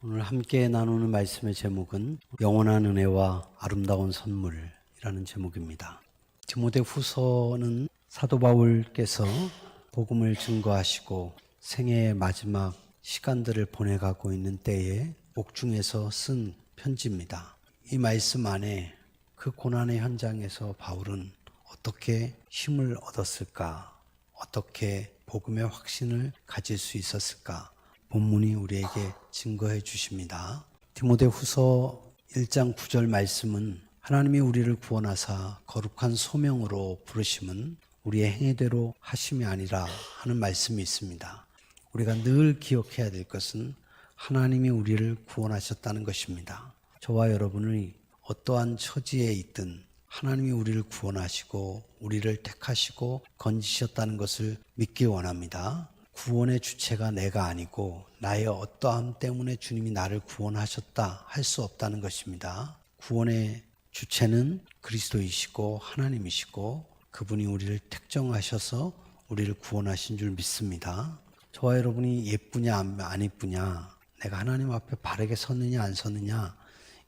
오늘 함께 나누는 말씀의 제목은 영원한 은혜와 아름다운 선물이라는 제목입니다. 디모데 후서는 사도 바울께서 복음을 증거하시고 생애의 마지막 시간들을 보내가고 있는 때에 옥중에서 쓴 편지입니다. 이 말씀 안에 그 고난의 현장에서 바울은 어떻게 힘을 얻었을까? 어떻게 복음의 확신을 가질 수 있었을까? 본문이 우리에게 증거해 주십니다. 디모데 후서 1장 9절 말씀은 하나님이 우리를 구원하사 거룩한 소명으로 부르심은 우리의 행위대로 하심이 아니라 하는 말씀이 있습니다. 우리가 늘 기억해야 될 것은 하나님이 우리를 구원하셨다는 것입니다. 저와 여러분이 어떠한 처지에 있든 하나님이 우리를 구원하시고 우리를 택하시고 건지셨다는 것을 믿기 원합니다. 구원의 주체가 내가 아니고 나의 어떠함 때문에 주님이 나를 구원하셨다 할 수 없다는 것입니다. 구원의 주체는 그리스도이시고 하나님이시고 그분이 우리를 특정하셔서 우리를 구원하신 줄 믿습니다. 저와 여러분이 예쁘냐 안 예쁘냐, 내가 하나님 앞에 바르게 섰느냐 안 섰느냐,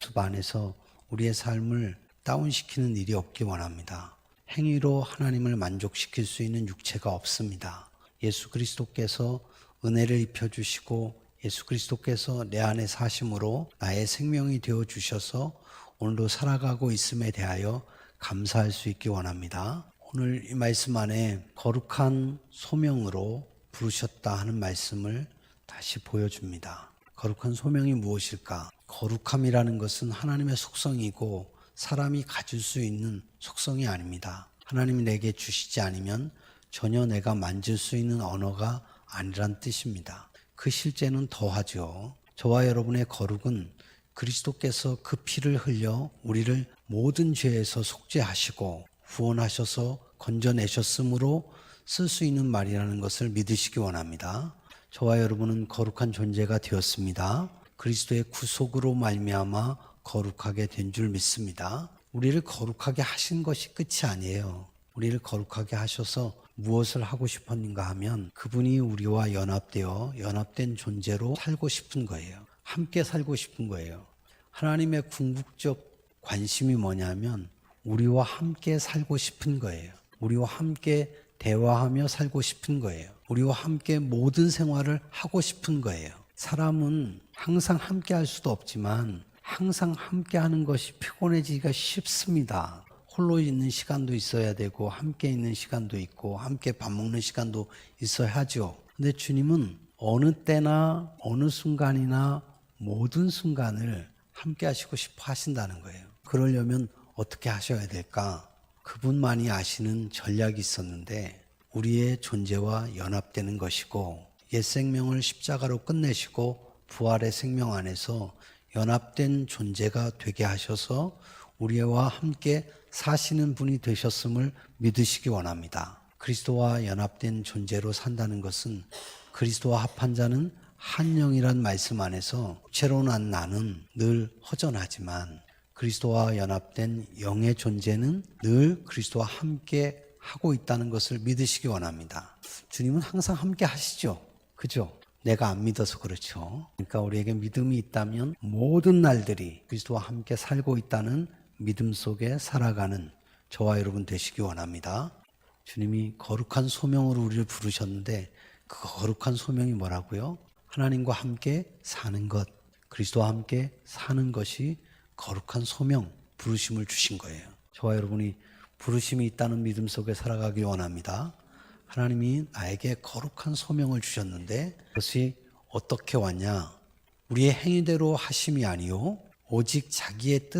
그 안에서 우리의 삶을 다운시키는 일이 없기 원합니다. 행위로 하나님을 만족시킬 수 있는 육체가 없습니다. 예수 그리스도께서 은혜를 입혀주시고 예수 그리스도께서 내 안에 사심으로 나의 생명이 되어주셔서 오늘도 살아가고 있음에 대하여 감사할 수 있기 원합니다. 오늘 이 말씀 안에 거룩한 소명으로 부르셨다 하는 말씀을 다시 보여줍니다. 거룩한 소명이 무엇일까? 거룩함이라는 것은 하나님의 속성이고 사람이 가질 수 있는 속성이 아닙니다. 하나님이 내게 주시지 않으면 전혀 내가 만질 수 있는 언어가 아니란 뜻입니다. 그 실제는 더하죠. 저와 여러분의 거룩은 그리스도께서 그 피를 흘려 우리를 모든 죄에서 속죄하시고 구원하셔서 건져내셨으므로 쓸 수 있는 말이라는 것을 믿으시기 원합니다. 저와 여러분은 거룩한 존재가 되었습니다. 그리스도의 구속으로 말미암아 거룩하게 된 줄 믿습니다. 우리를 거룩하게 하신 것이 끝이 아니에요. 우리를 거룩하게 하셔서 무엇을 하고 싶었는가 하면 그분이 우리와 연합된 존재로 살고 싶은 거예요. 함께 살고 싶은 거예요. 하나님의 궁극적 관심이 뭐냐면 우리와 함께 살고 싶은 거예요. 우리와 함께 대화하며 살고 싶은 거예요. 우리와 함께 모든 생활을 하고 싶은 거예요. 사람은 항상 함께 할 수도 없지만 항상 함께 하는 것이 피곤해지기가 쉽습니다. 홀로 있는 시간도 있어야 되고 함께 있는 시간도 있고 함께 밥 먹는 시간도 있어야 하죠. 근데 주님은 어느 때나 어느 순간이나 모든 순간을 함께 하시고 싶어 하신다는 거예요. 그러려면 어떻게 하셔야 될까? 그분만이 아시는 전략이 있었는데 우리의 존재와 연합되는 것이고 옛 생명을 십자가로 끝내시고 부활의 생명 안에서 연합된 존재가 되게 하셔서 우리와 함께 사시는 분이 되셨음을 믿으시기 원합니다. 그리스도와 연합된 존재로 산다는 것은 그리스도와 합한 자는 한 영이란 말씀 안에서 육체로 난 나는 늘 허전하지만 그리스도와 연합된 영의 존재는 늘 그리스도와 함께 하고 있다는 것을 믿으시기 원합니다. 주님은 항상 함께 하시죠. 그죠? 내가 안 믿어서 그렇죠. 그러니까 우리에게 믿음이 있다면 모든 날들이 그리스도와 함께 살고 있다는 믿음 속에 살아가는 저와 여러분 되시기 원합니다. 주님이 거룩한 소명으로 우리를 부르셨는데 그 거룩한 소명이 뭐라고요? 하나님과 함께 사는 것, 그리스도와 함께 사는 것이 거룩한 소명, 부르심을 주신 거예요. 저와 여러분이 부르심이 있다는 믿음 속에 살아가기 원합니다. 하나님이 나에게 거룩한 소명을 주셨는데 그것이 어떻게 왔냐? 우리의 행위대로 하심이 아니요 오직 자기의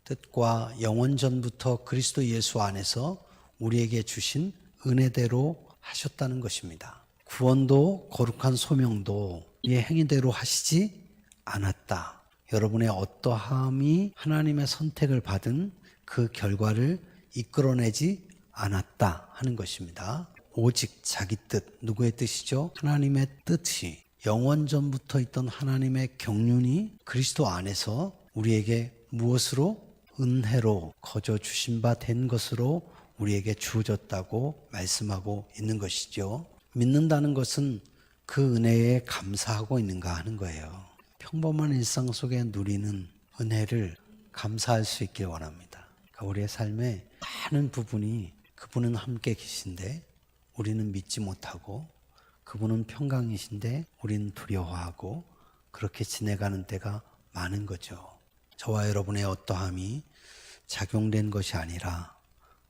뜻과 영원 전부터 그리스도 예수 안에서 우리에게 주신 은혜대로 하셨다는 것입니다. 구원도 거룩한 소명도 우리의 행위대로 하시지 않았다. 여러분의 어떠함이 하나님의 선택을 받은 그 결과를 이끌어내지 않았다 하는 것입니다. 오직 자기 뜻, 누구의 뜻이죠? 하나님의 뜻이 영원 전부터 있던 하나님의 경륜이 그리스도 안에서 우리에게 무엇으로? 은혜로 거저 주신 바 된 것으로 우리에게 주어졌다고 말씀하고 있는 것이죠. 믿는다는 것은 그 은혜에 감사하고 있는가 하는 거예요. 평범한 일상 속에 누리는 은혜를 감사할 수 있길 원합니다. 그러니까 우리의 삶의 많은 부분이 그분은 함께 계신데 우리는 믿지 못하고, 그분은 평강이신데 우리는 두려워하고, 그렇게 지내가는 때가 많은 거죠. 저와 여러분의 어떠함이 작용된 것이 아니라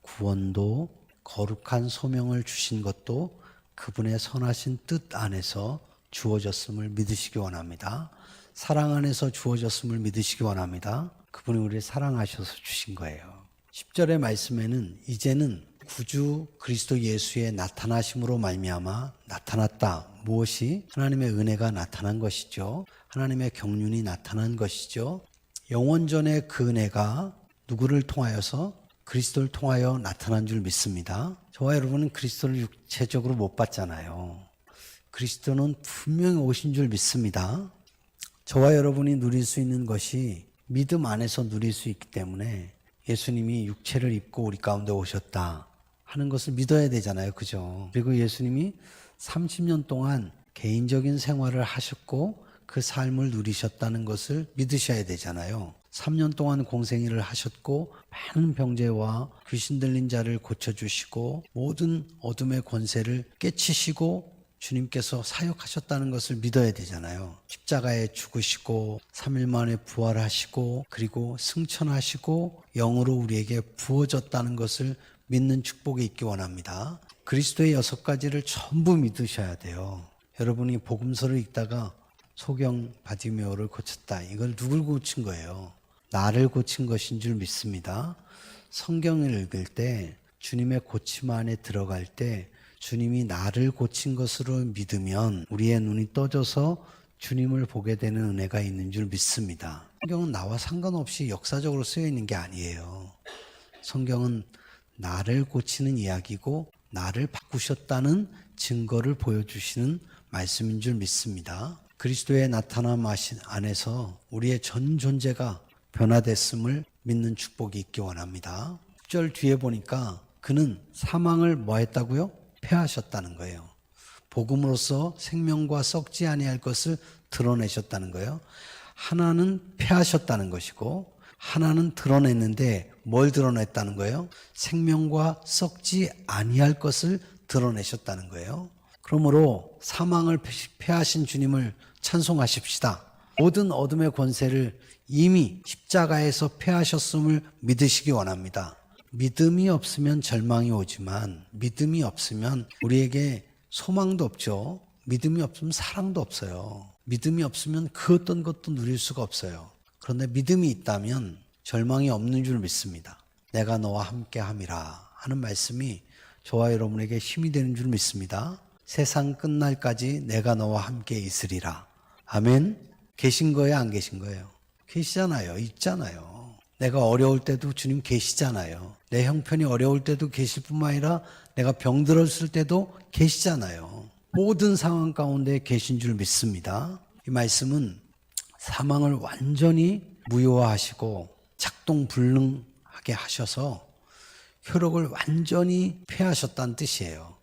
구원도 거룩한 소명을 주신 것도 그분의 선하신 뜻 안에서 주어졌음을 믿으시기 원합니다. 사랑 안에서 주어졌음을 믿으시기 원합니다. 그분이 우리를 사랑하셔서 주신 거예요. 10절의 말씀에는 이제는 구주 그리스도 예수의 나타나심으로 말미암아 나타났다. 무엇이? 하나님의 은혜가 나타난 것이죠. 하나님의 경륜이 나타난 것이죠. 영원전에 그 은혜가 누구를 통하여서? 그리스도를 통하여 나타난 줄 믿습니다. 저와 여러분은 그리스도를 육체적으로 못 봤잖아요. 그리스도는 분명히 오신 줄 믿습니다. 저와 여러분이 누릴 수 있는 것이 믿음 안에서 누릴 수 있기 때문에 예수님이 육체를 입고 우리 가운데 오셨다 하는 것을 믿어야 되잖아요. 그죠? 그리고 예수님이 30년 동안 개인적인 생활을 하셨고 그 삶을 누리셨다는 것을 믿으셔야 되잖아요. 3년 동안 공생일을 하셨고 많은 병제와 귀신 들린 자를 고쳐주시고 모든 어둠의 권세를 깨치시고 주님께서 사역하셨다는 것을 믿어야 되잖아요. 십자가에 죽으시고 3일 만에 부활하시고 그리고 승천하시고 영으로 우리에게 부어졌다는 것을 믿는 축복이 있기 원합니다. 그리스도의 6가지를 전부 믿으셔야 돼요. 여러분이 복음서를 읽다가 소경 바디메오를 고쳤다. 이걸 누굴 고친 거예요? 나를 고친 것인 줄 믿습니다. 성경을 읽을 때 주님의 고침 안에 들어갈 때 주님이 나를 고친 것으로 믿으면 우리의 눈이 떠져서 주님을 보게 되는 은혜가 있는 줄 믿습니다. 성경은 나와 상관없이 역사적으로 쓰여 있는 게 아니에요. 성경은 나를 고치는 이야기고 나를 바꾸셨다는 증거를 보여주시는 말씀인 줄 믿습니다. 그리스도의 나타남 안에서 우리의 전 존재가 변화됐음을 믿는 축복이 있기 원합니다. 6절 뒤에 보니까 그는 사망을 뭐 했다고요? 패하셨다는 거예요. 복음으로써 생명과 썩지 아니할 것을 드러내셨다는 거예요. 하나는 패하셨다는 것이고 하나는 드러냈는데 뭘 드러냈다는 거예요? 생명과 썩지 아니할 것을 드러내셨다는 거예요. 그러므로 사망을 패하신 주님을 찬송하십시다. 모든 어둠의 권세를 이미 십자가에서 패하셨음을 믿으시기 원합니다. 믿음이 없으면 절망이 오지만 믿음이 없으면 우리에게 소망도 없죠. 믿음이 없으면 사랑도 없어요. 믿음이 없으면 그 어떤 것도 누릴 수가 없어요. 그런데 믿음이 있다면 절망이 없는 줄 믿습니다. 내가 너와 함께 함이라 하는 말씀이 저와 여러분에게 힘이 되는 줄 믿습니다. 세상 끝날까지 내가 너와 함께 있으리라. 아멘. 계신 거예요? 안 계신 거예요? 계시잖아요. 있잖아요. 내가 어려울 때도 주님 계시잖아요. 내 형편이 어려울 때도 계실 뿐만 아니라 내가 병들었을 때도 계시잖아요. 모든 상황 가운데 계신 줄 믿습니다. 이 말씀은 사망을 완전히 무효화하시고 작동불능하게 하셔서 효력을 완전히 폐하셨다는 뜻이에요.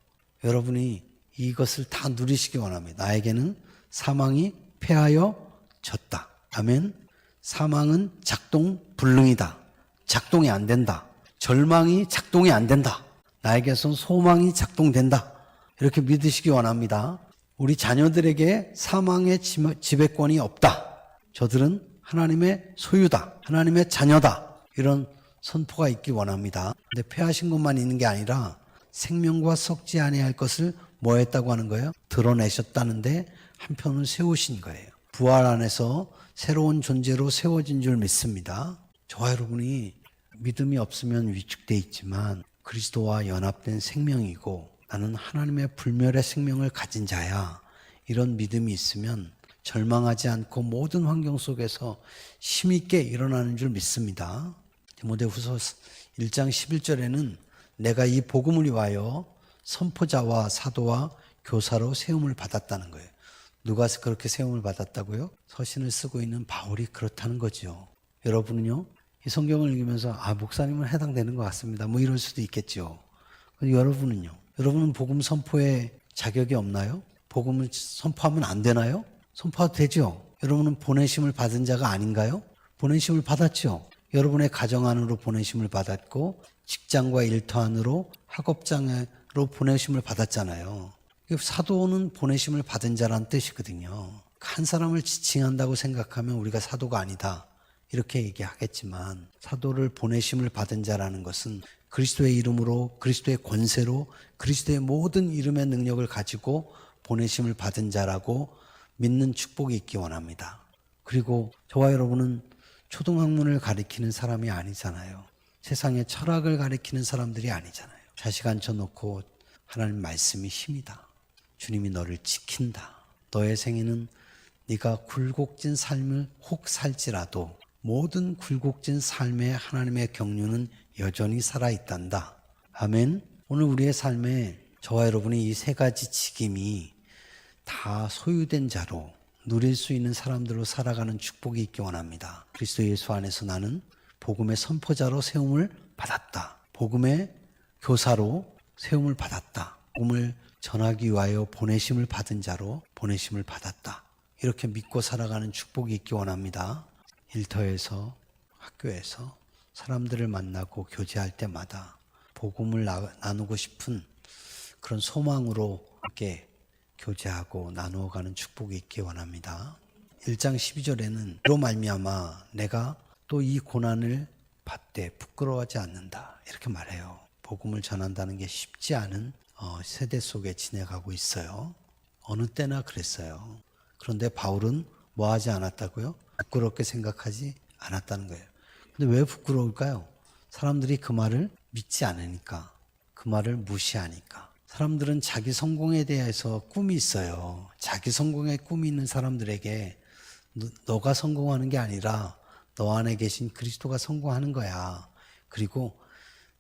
여러분이 이것을 다 누리시기 원합니다. 나에게는 사망이 폐하여졌다. 아멘. 사망은 작동불능이다. 작동이 안 된다. 절망이 작동이 안 된다. 나에게선 소망이 작동된다. 이렇게 믿으시기 원합니다. 우리 자녀들에게 사망의 지배권이 없다. 저들은 하나님의 소유다. 하나님의 자녀다. 이런 선포가 있기 원합니다. 근데 폐하신 것만 있는 게 아니라 생명과 썩지 아니할 것을 뭐 했다고 하는 거예요? 드러내셨다는데 한편은 세우신 거예요. 부활 안에서 새로운 존재로 세워진 줄 믿습니다. 저와 여러분이 믿음이 없으면 위축돼 있지만 그리스도와 연합된 생명이고 나는 하나님의 불멸의 생명을 가진 자야. 이런 믿음이 있으면 절망하지 않고 모든 환경 속에서 힘있게 일어나는 줄 믿습니다. 디모데후서 1장 11절에는 내가 이 복음을 위하여 선포자와 사도와 교사로 세움을 받았다는 거예요. 누가 그렇게 세움을 받았다고요? 서신을 쓰고 있는 바울이 그렇다는 거죠. 여러분은요? 이 성경을 읽으면서 목사님은 해당되는 것 같습니다. 뭐 이럴 수도 있겠죠. 여러분은요? 여러분은 복음 선포에 자격이 없나요? 복음을 선포하면 안 되나요? 선포해도 되죠? 여러분은 보내심을 받은 자가 아닌가요? 보내심을 받았죠? 여러분의 가정 안으로 보내심을 받았고 직장과 일터 안으로 학업장으로 보내심을 받았잖아요. 사도는 보내심을 받은 자란 뜻이거든요. 한 사람을 지칭한다고 생각하면 우리가 사도가 아니다 이렇게 얘기하겠지만, 사도를 보내심을 받은 자라는 것은 그리스도의 이름으로, 그리스도의 권세로, 그리스도의 모든 이름의 능력을 가지고 보내심을 받은 자라고 믿는 축복이 있기 원합니다. 그리고 저와 여러분은 초등학문을 가리키는 사람이 아니잖아요. 세상의 철학을 가리키는 사람들이 아니잖아요. 자식 앉혀놓고 하나님 말씀이 힘이다. 주님이 너를 지킨다. 너의 생애는 네가 굴곡진 삶을 혹 살지라도 모든 굴곡진 삶의 하나님의 경륜은 여전히 살아있단다. 아멘. 오늘 우리의 삶에 저와 여러분이 이 세 가지 직임이 다 소유된 자로 누릴 수 있는 사람들로 살아가는 축복이 있기 원합니다. 그리스도 예수 안에서 나는 복음의 선포자로 세움을 받았다. 복음의 교사로 세움을 받았다. 복음을 전하기 위하여 보내심을 받은 자로 보내심을 받았다. 이렇게 믿고 살아가는 축복이 있기 원합니다. 일터에서, 학교에서 사람들을 만나고 교제할 때마다 복음을 나누고 싶은 그런 소망으로 함께 교제하고 나누어가는 축복이 있기 원합니다. 1장 12절에는 로 말미암아 내가 또 이 고난을 받되 부끄러워하지 않는다 이렇게 말해요. 복음을 전한다는 게 쉽지 않은 세대 속에 지내가고 있어요. 어느 때나 그랬어요. 그런데 바울은 뭐 하지 않았다고요? 부끄럽게 생각하지 않았다는 거예요. 근데 왜 부끄러울까요? 사람들이 그 말을 믿지 않으니까, 그 말을 무시하니까. 사람들은 자기 성공에 대해서 꿈이 있어요. 자기 성공에 꿈이 있는 사람들에게 너가 성공하는 게 아니라 너 안에 계신 그리스도가 성공하는 거야. 그리고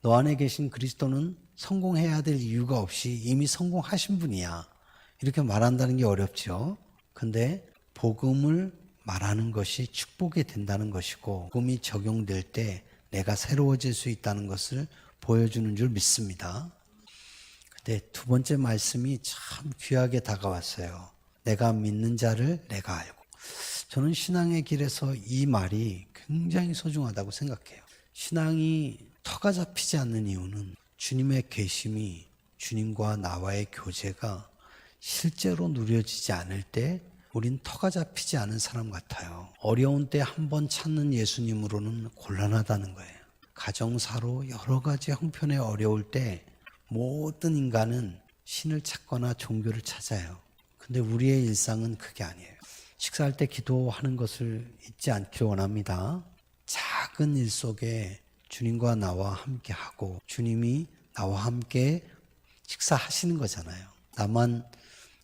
너 안에 계신 그리스도는 성공해야 될 이유가 없이 이미 성공하신 분이야. 이렇게 말한다는 게 어렵죠. 근데 복음을 말하는 것이 축복이 된다는 것이고, 복음이 적용될 때 내가 새로워질 수 있다는 것을 보여주는 줄 믿습니다. 근데 두 번째 말씀이 참 귀하게 다가왔어요. 내가 믿는 자를 내가 알고. 저는 신앙의 길에서 이 말이 굉장히 소중하다고 생각해요. 신앙이 터가 잡히지 않는 이유는 주님의 계심이, 주님과 나와의 교제가 실제로 누려지지 않을 때 우린 터가 잡히지 않은 사람 같아요. 어려운 때 한 번 찾는 예수님으로는 곤란하다는 거예요. 가정사로 여러 가지 형편에 어려울 때 모든 인간은 신을 찾거나 종교를 찾아요. 근데 우리의 일상은 그게 아니에요. 식사할 때 기도하는 것을 잊지 않기를 원합니다. 작은 일 속에 주님과 나와 함께 하고 주님이 나와 함께 식사하시는 거잖아요. 나만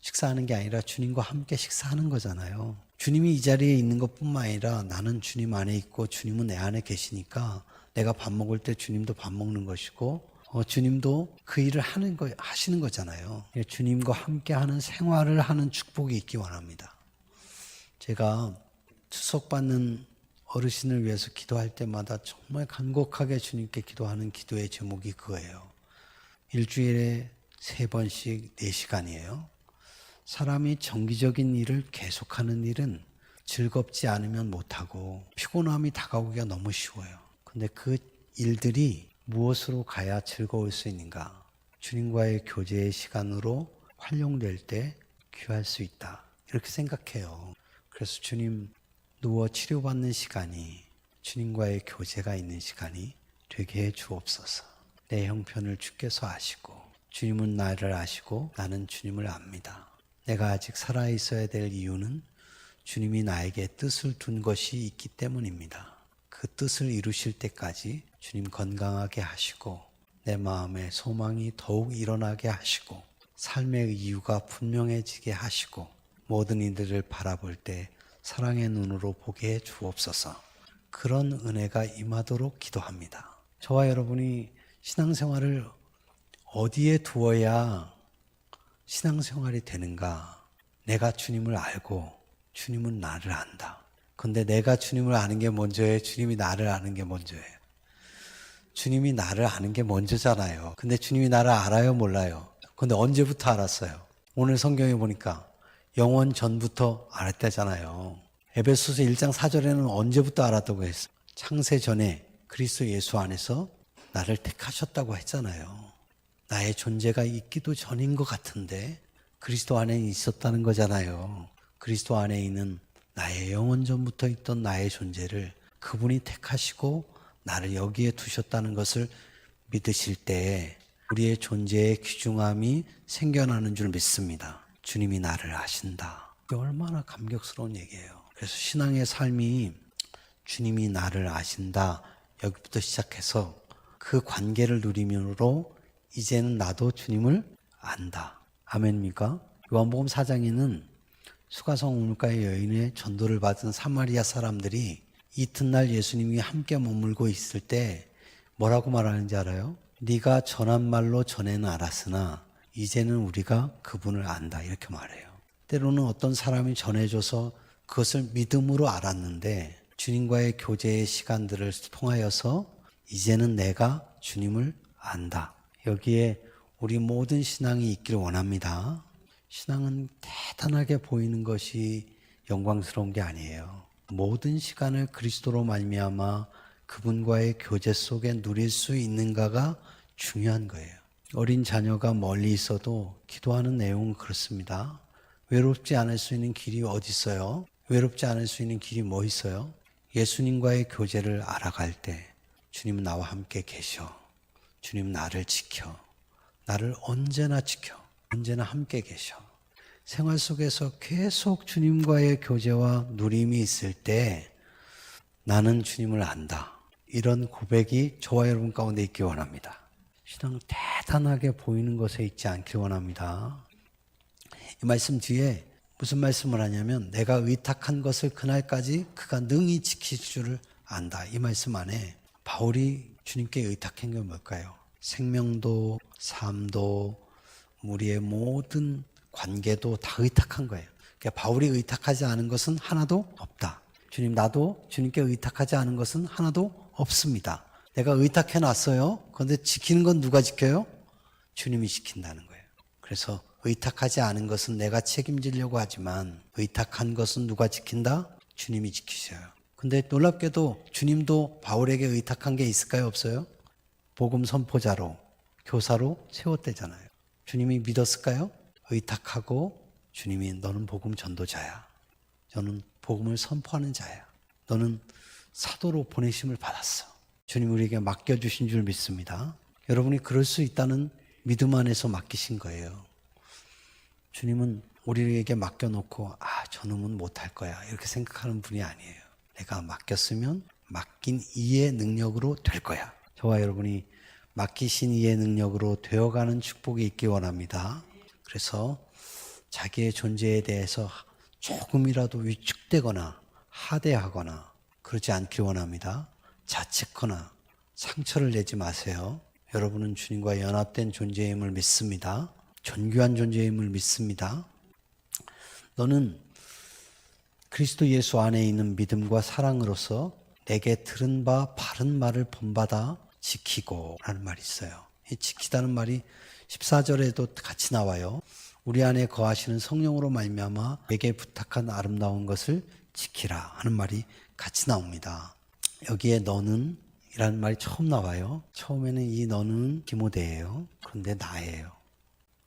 식사하는 게 아니라 주님과 함께 식사하는 거잖아요. 주님이 이 자리에 있는 것뿐만 아니라 나는 주님 안에 있고 주님은 내 안에 계시니까 내가 밥 먹을 때 주님도 밥 먹는 것이고 주님도 그 일을 하시는 거잖아요. 주님과 함께하는 생활을 하는 축복이 있기 원합니다. 제가 추석받는 어르신을 위해서 기도할 때마다 정말 간곡하게 주님께 기도하는 기도의 제목이 그거예요. 일주일에 3번씩 4시간이에요. 사람이 정기적인 일을 계속하는 일은 즐겁지 않으면 못하고 피곤함이 다가오기가 너무 쉬워요. 근데 그 일들이 무엇으로 가야 즐거울 수 있는가? 주님과의 교제의 시간으로 활용될 때 귀할 수 있다. 이렇게 생각해요. 그래서 주님 누워 치료받는 시간이 주님과의 교제가 있는 시간이 되게 해 주옵소서. 내 형편을 주께서 아시고 주님은 나를 아시고 나는 주님을 압니다. 내가 아직 살아있어야 될 이유는 주님이 나에게 뜻을 둔 것이 있기 때문입니다. 그 뜻을 이루실 때까지 주님 건강하게 하시고 내 마음에 소망이 더욱 일어나게 하시고 삶의 이유가 분명해지게 하시고 모든 이들을 바라볼 때 사랑의 눈으로 보게 해 주옵소서. 그런 은혜가 임하도록 기도합니다. 저와 여러분이 신앙생활을 어디에 두어야 신앙생활이 되는가? 내가 주님을 알고 주님은 나를 안다. 근데 내가 주님을 아는 게 먼저예요? 주님이 나를 아는 게 먼저예요? 주님이 나를 아는 게 먼저잖아요. 근데 주님이 나를 알아요? 몰라요? 근데 언제부터 알았어요? 오늘 성경에 보니까 영원 전부터 알았다잖아요. 에베소서 1장 4절에는 언제부터 알았다고 했어? 창세 전에 그리스도 예수 안에서 나를 택하셨다고 했잖아요. 나의 존재가 있기도 전인 것 같은데 그리스도 안에 있었다는 거잖아요. 그리스도 안에 있는 나의 영원 전부터 있던 나의 존재를 그분이 택하시고 나를 여기에 두셨다는 것을 믿으실 때 우리의 존재의 귀중함이 생겨나는 줄 믿습니다. 주님이 나를 아신다. 이게 얼마나 감격스러운 얘기예요. 그래서 신앙의 삶이 주님이 나를 아신다. 여기부터 시작해서 그 관계를 누리므로 이제는 나도 주님을 안다. 아멘입니까? 요한복음 4장에는 수가성 우물가의 여인의 전도를 받은 사마리아 사람들이 이튿날 예수님이 함께 머물고 있을 때 뭐라고 말하는지 알아요? 네가 전한 말로 전에는 알았으나 이제는 우리가 그분을 안다. 이렇게 말해요. 때로는 어떤 사람이 전해줘서 그것을 믿음으로 알았는데 주님과의 교제의 시간들을 통하여서 이제는 내가 주님을 안다. 여기에 우리 모든 신앙이 있기를 원합니다. 신앙은 대단하게 보이는 것이 영광스러운 게 아니에요. 모든 시간을 그리스도로 말미암아 그분과의 교제 속에 누릴 수 있는가가 중요한 거예요. 어린 자녀가 멀리 있어도 기도하는 내용은 그렇습니다. 외롭지 않을 수 있는 길이 어디 있어요? 외롭지 않을 수 있는 길이 뭐 있어요? 예수님과의 교제를 알아갈 때 주님은 나와 함께 계셔. 주님 나를 지켜. 나를 언제나 지켜. 언제나 함께 계셔. 생활 속에서 계속 주님과의 교제와 누림이 있을 때 나는 주님을 안다. 이런 고백이 저와 여러분 가운데 있기 원합니다. 신앙 대단하게 보이는 것에 있지 않기 원합니다. 이 말씀 뒤에 무슨 말씀을 하냐면 내가 의탁한 것을 그날까지 그가 능히 지킬 줄을 안다. 이 말씀 안에 바울이 주님께 의탁한 게 뭘까요? 생명도 삶도 우리의 모든 관계도 다 의탁한 거예요. 그러니까 바울이 의탁하지 않은 것은 하나도 없다. 주님 나도 주님께 의탁하지 않은 것은 하나도 없습니다. 내가 의탁해 놨어요. 그런데 지키는 건 누가 지켜요? 주님이 지킨다는 거예요. 그래서 의탁하지 않은 것은 내가 책임지려고 하지만 의탁한 것은 누가 지킨다? 주님이 지키셔요. 근데 놀랍게도 주님도 바울에게 의탁한 게 있을까요? 없어요? 복음 선포자로, 교사로 세웠대잖아요. 주님이 믿었을까요? 의탁하고 주님이 너는 복음 전도자야. 너는 복음을 선포하는 자야. 너는 사도로 보내심을 받았어. 주님 우리에게 맡겨주신 줄 믿습니다. 여러분이 그럴 수 있다는 믿음 안에서 맡기신 거예요. 주님은 우리에게 맡겨놓고 저놈은 못할 거야 이렇게 생각하는 분이 아니에요. 내가 맡겼으면 맡긴 이의 능력으로 될 거야. 저와 여러분이 맡기신 이의 능력으로 되어가는 축복이 있기 원합니다. 그래서 자기의 존재에 대해서 조금이라도 위축되거나 하대하거나 그러지 않기 원합니다. 자책거나 상처를 내지 마세요. 여러분은 주님과 연합된 존재임을 믿습니다. 존귀한 존재임을 믿습니다. 너는 그리스도 예수 안에 있는 믿음과 사랑으로서 내게 들은 바 바른 말을 본받아 지키고 라는 말이 있어요. 이 지키다는 말이 14절에도 같이 나와요. 우리 안에 거하시는 성령으로 말미암아 내게 부탁한 아름다운 것을 지키라 하는 말이 같이 나옵니다. 여기에 너는 이라는 말이 처음 나와요. 처음에는 이 너는 디모데예요. 그런데 나예요.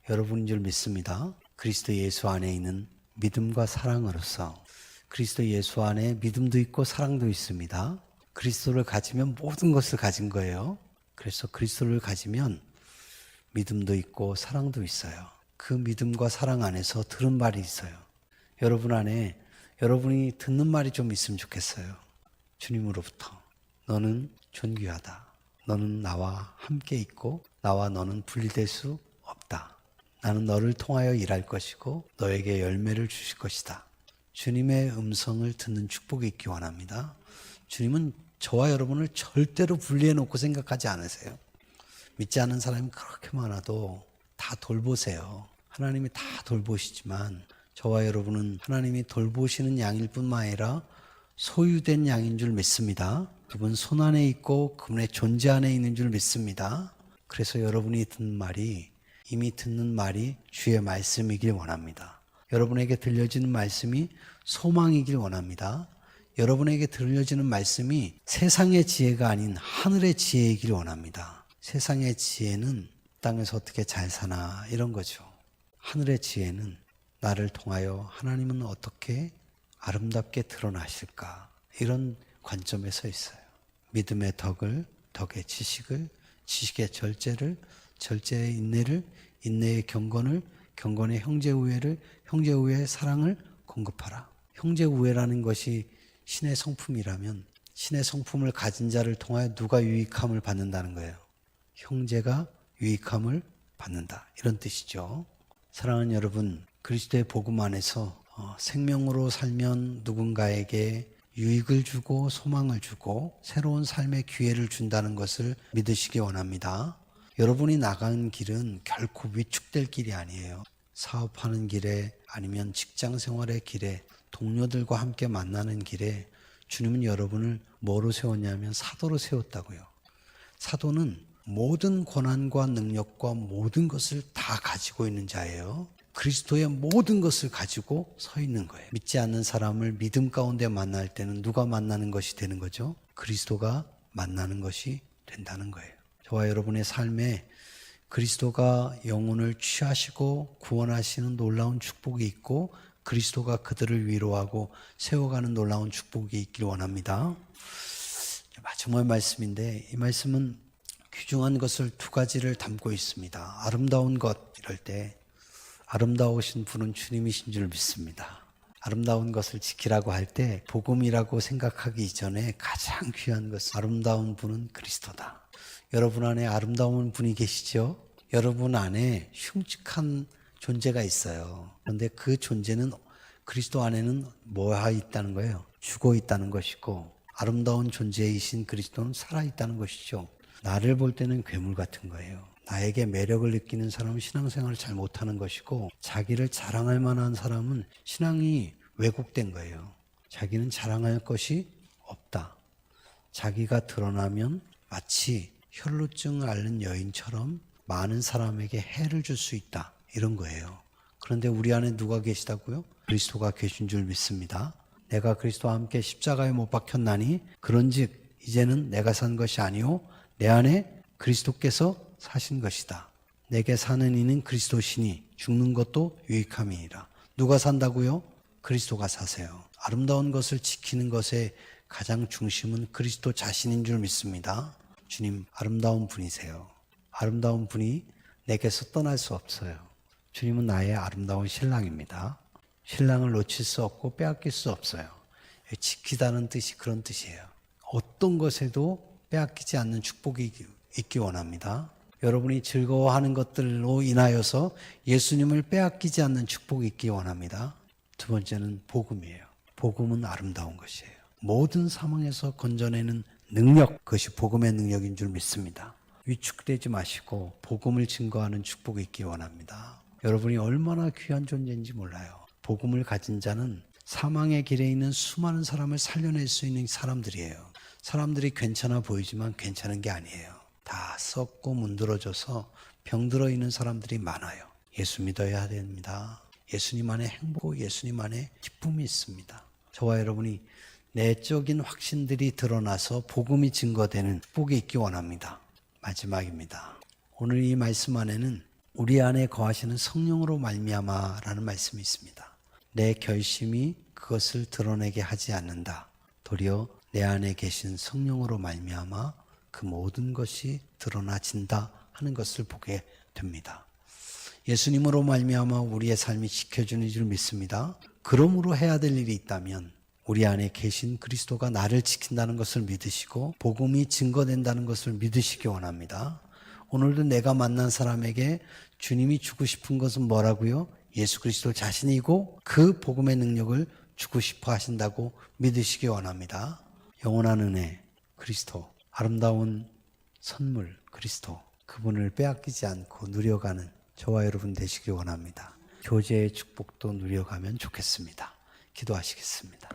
여러분인 줄 믿습니다. 그리스도 예수 안에 있는 믿음과 사랑으로서 그리스도 예수 안에 믿음도 있고 사랑도 있습니다. 그리스도를 가지면 모든 것을 가진 거예요. 그래서 그리스도를 가지면 믿음도 있고 사랑도 있어요. 그 믿음과 사랑 안에서 들은 말이 있어요. 여러분 안에 여러분이 듣는 말이 좀 있으면 좋겠어요. 주님으로부터 너는 존귀하다. 너는 나와 함께 있고 나와 너는 분리될 수 없다. 나는 너를 통하여 일할 것이고 너에게 열매를 주실 것이다. 주님의 음성을 듣는 축복이 있기 원합니다. 주님은 저와 여러분을 절대로 분리해 놓고 생각하지 않으세요. 믿지 않는 사람이 그렇게 많아도 다 돌보세요. 하나님이 다 돌보시지만 저와 여러분은 하나님이 돌보시는 양일 뿐만 아니라 소유된 양인 줄 믿습니다. 그분 손 안에 있고 그분의 존재 안에 있는 줄 믿습니다. 그래서 여러분이 듣는 말이 이미 듣는 말이 주의 말씀이길 원합니다. 여러분에게 들려지는 말씀이 소망이길 원합니다. 여러분에게 들려지는 말씀이 세상의 지혜가 아닌 하늘의 지혜이길 원합니다. 세상의 지혜는 땅에서 어떻게 잘 사나 이런 거죠. 하늘의 지혜는 나를 통하여 하나님은 어떻게 아름답게 드러나실까 이런 관점에서 있어요. 믿음의 덕을, 덕의 지식을, 지식의 절제를, 절제의 인내를, 인내의 경건을, 경건의 형제우애를, 형제우애의 사랑을 공급하라. 형제우애라는 것이 신의 성품이라면 신의 성품을 가진 자를 통하여 누가 유익함을 받는다는 거예요. 형제가 유익함을 받는다 이런 뜻이죠. 사랑하는 여러분, 그리스도의 복음 안에서 생명으로 살면 누군가에게 유익을 주고 소망을 주고 새로운 삶의 기회를 준다는 것을 믿으시기 원합니다. 여러분이 나가는 길은 결코 위축될 길이 아니에요. 사업하는 길에 아니면 직장 생활의 길에 동료들과 함께 만나는 길에 주님은 여러분을 뭐로 세웠냐면 사도로 세웠다고요. 사도는 모든 권한과 능력과 모든 것을 다 가지고 있는 자예요. 그리스도의 모든 것을 가지고 서 있는 거예요. 믿지 않는 사람을 믿음 가운데 만날 때는 누가 만나는 것이 되는 거죠? 그리스도가 만나는 것이 된다는 거예요. 저와 여러분의 삶에 그리스도가 영혼을 취하시고 구원하시는 놀라운 축복이 있고 그리스도가 그들을 위로하고 세워가는 놀라운 축복이 있길 원합니다. 마지막 말씀인데 이 말씀은 귀중한 것을 두 가지를 담고 있습니다. 아름다운 것 이럴 때 아름다우신 분은 주님이신 줄 믿습니다. 아름다운 것을 지키라고 할 때 복음이라고 생각하기 이전에 가장 귀한 것은 아름다운 분은 그리스도다. 여러분 안에 아름다운 분이 계시죠? 여러분 안에 흉측한 존재가 있어요. 그런데 그 존재는 그리스도 안에는 뭐가 있다는 거예요? 죽어 있다는 것이고 아름다운 존재이신 그리스도는 살아있다는 것이죠. 나를 볼 때는 괴물 같은 거예요. 나에게 매력을 느끼는 사람은 신앙생활을 잘 못하는 것이고 자기를 자랑할 만한 사람은 신앙이 왜곡된 거예요. 자기는 자랑할 것이 없다. 자기가 드러나면 마치 혈루증을 앓는 여인처럼 많은 사람에게 해를 줄 수 있다. 이런 거예요. 그런데 우리 안에 누가 계시다고요? 그리스도가 계신 줄 믿습니다. 내가 그리스도와 함께 십자가에 못 박혔나니 그런즉 이제는 내가 산 것이 아니요 내 안에 그리스도께서 사신 것이다. 내게 사는 이는 그리스도시니 죽는 것도 유익함이니라. 누가 산다고요? 그리스도가 사세요. 아름다운 것을 지키는 것의 가장 중심은 그리스도 자신인 줄 믿습니다. 주님 아름다운 분이세요. 아름다운 분이 내게서 떠날 수 없어요. 주님은 나의 아름다운 신랑입니다. 신랑을 놓칠 수 없고 빼앗길 수 없어요. 지키다는 뜻이 그런 뜻이에요. 어떤 것에도 빼앗기지 않는 축복이 있기 원합니다. 여러분이 즐거워하는 것들로 인하여서 예수님을 빼앗기지 않는 축복이 있기 원합니다. 두 번째는 복음이에요. 복음은 아름다운 것이에요. 모든 상황에서 건져내는 능력, 그것이 복음의 능력인 줄 믿습니다. 위축되지 마시고 복음을 증거하는 축복이 있기 원합니다. 여러분이 얼마나 귀한 존재인지 몰라요. 복음을 가진 자는 사망의 길에 있는 수많은 사람을 살려낼 수 있는 사람들이에요. 사람들이 괜찮아 보이지만 괜찮은 게 아니에요. 다 썩고 문드러져서 병들어 있는 사람들이 많아요. 예수 믿어야 됩니다. 예수님 안에 행복, 예수님 안에 기쁨이 있습니다. 저와 여러분이 내적인 확신들이 드러나서 복음이 증거되는 축복이 있기 원합니다. 마지막입니다. 오늘 이 말씀 안에는 우리 안에 거하시는 성령으로 말미암아라는 말씀이 있습니다. 내 결심이 그것을 드러내게 하지 않는다. 도리어 내 안에 계신 성령으로 말미암아 그 모든 것이 드러나진다 하는 것을 보게 됩니다. 예수님으로 말미암아 우리의 삶이 지켜주는 줄 믿습니다. 그러므로 해야 될 일이 있다면 우리 안에 계신 그리스도가 나를 지킨다는 것을 믿으시고 복음이 증거된다는 것을 믿으시기 원합니다. 오늘도 내가 만난 사람에게 주님이 주고 싶은 것은 뭐라고요? 예수 그리스도 자신이고 그 복음의 능력을 주고 싶어 하신다고 믿으시기 원합니다. 영원한 은혜 그리스도, 아름다운 선물 그리스도, 그분을 빼앗기지 않고 누려가는 저와 여러분 되시기 원합니다. 교제의 축복도 누려가면 좋겠습니다. 기도하시겠습니다.